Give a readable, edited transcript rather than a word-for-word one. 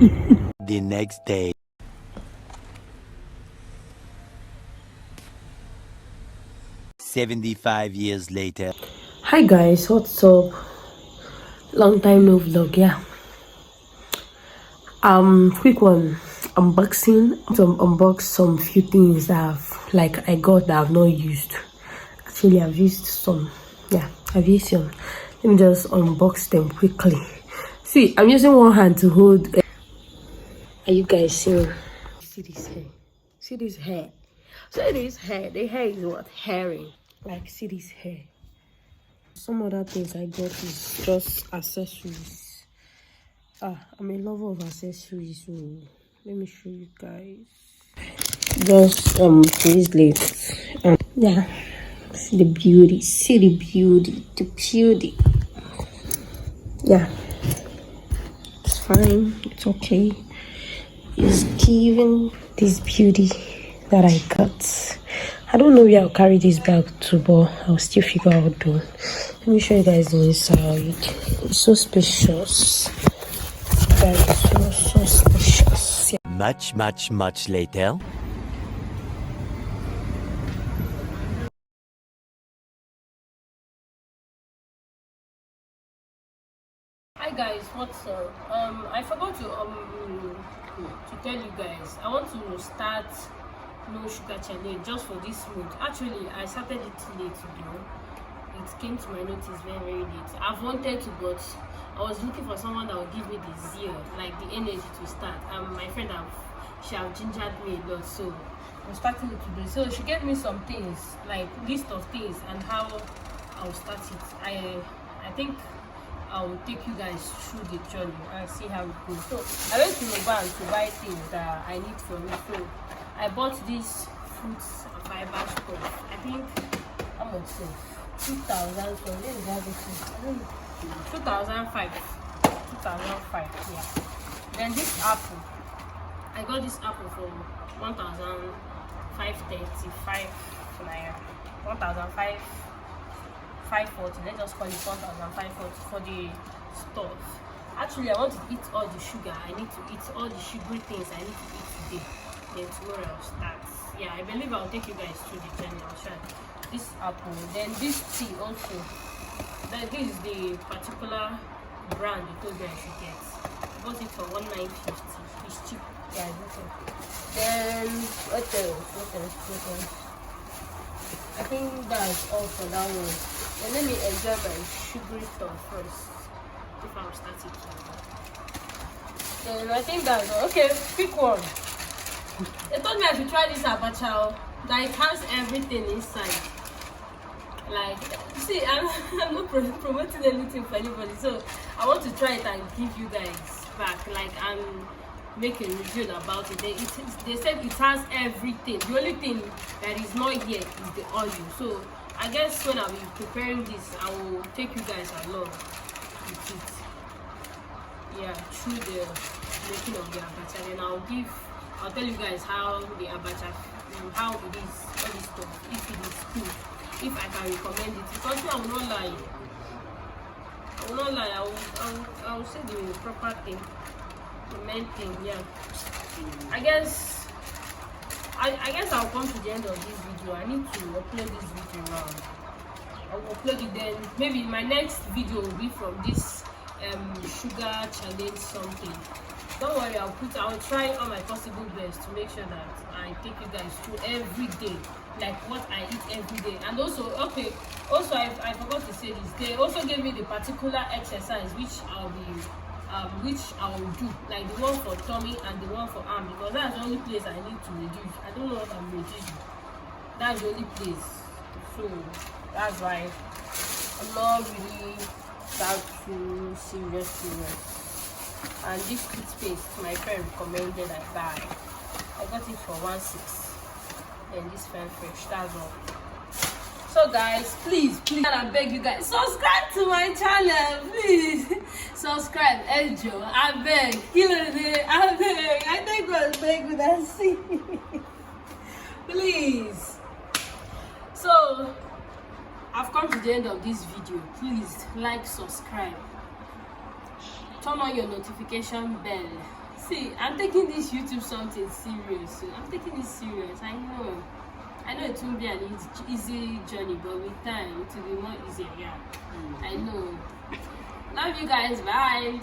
The next day. $75 later. Hi guys, what's up? Long time no vlog, yeah. Quick one. Unboxing. To unbox some few things that I got that I've not used. Actually, I've used some. Yeah, I've used some. Let me just unbox them quickly. See, I'm using one hand to hold. Are you guys seeing? See this hair? See this hair? See this hair? The hair is what? Hairy. Like, see this hair? Some other things I got is just accessories. I'm a lover of accessories, so let me show you guys. Just bracelets. Yeah. See the beauty. See the beauty. The beauty. Yeah. It's fine. It's okay. It's giving this beauty that I got. I don't know where I'll carry this bag to, but I'll still figure out though. Let me show you guys the inside. It's so spacious. Guys, so spacious. Yeah. Much later. Hi guys, what's up? I forgot to tell you guys. I want to start no sugar challenge just for this month. Actually, I started it late, you know. It came to my notice very late. I've wanted to, but I was looking for someone that would give me the zeal, like the energy to start. My friend she have gingered me a lot, so I'm starting it today. So she gave me some things, like list of things and how I'll start it. I think I'll take you guys through the journey and see how it goes. So I went to the bank to buy things that I need for me. So I bought this fruits fiber stuff. I think how much? 2,000. So let me grab it. 2005. 2005. Yeah. Then this apple. I got this apple for 1,535 naira. 1,540. Let's just call it 1,540 for the stuff. Actually, I want to eat all the sugar. I need to eat all the sugary things I need to eat today. Then tomorrow I'll start. Yeah, I believe I'll take you guys through the journey. I'll try this apple. Then this tea also. Then this is the particular brand they told me I should get. I bought it for 1,950. It's cheap. Yeah, it's okay. Then what else? I think that's all for that one. And let me enjoy my sugary stuff first if I'll start it. Then I think that's all. Okay, pick one. They told me I should try this abacha that it has everything inside. Like, see, I'm not promoting anything for anybody, so I want to try it and give you guys back. Like, I'm making a review about it. They said it has everything. The only thing that is not here is the oil. So I guess when I'll be preparing this, I will take you guys along with it. Yeah, through the making of the abacha. Then I'll tell you guys how the abacha, how it is, all this stuff, if it is good, if I can recommend it. Because I will not lie. I will say the proper thing, the main thing. Yeah. I guess I'll come to the end of this video. I need to upload this video now. I'll upload it then. Maybe my next video will be from this sugar challenge something. Don't worry, I'll try all my possible best to make sure that I take you guys through every day, like what I eat every day. And also, I forgot to say this. They also gave me the particular exercise which I will do, like the one for tummy and the one for arm, because that's the only place I need to reduce. I don't know what I'm reducing. That's the only place. So that's why I'm not really that too serious. And this toothpaste my friend recommended I buy. I got it for 1.6. And this fine fresh, that's all. So guys, please, I beg you guys, subscribe to my channel, please. Subscribe, Ejo, I beg, I beg God, beg you, that's it. Please. So I've come to the end of this video. Please like, subscribe, turn on your notification bell See, I'm taking this YouTube something serious. So I'm taking it serious. I know it won't be an easy journey, but with time it will be more easier. Yeah, I know. Love you guys. Bye.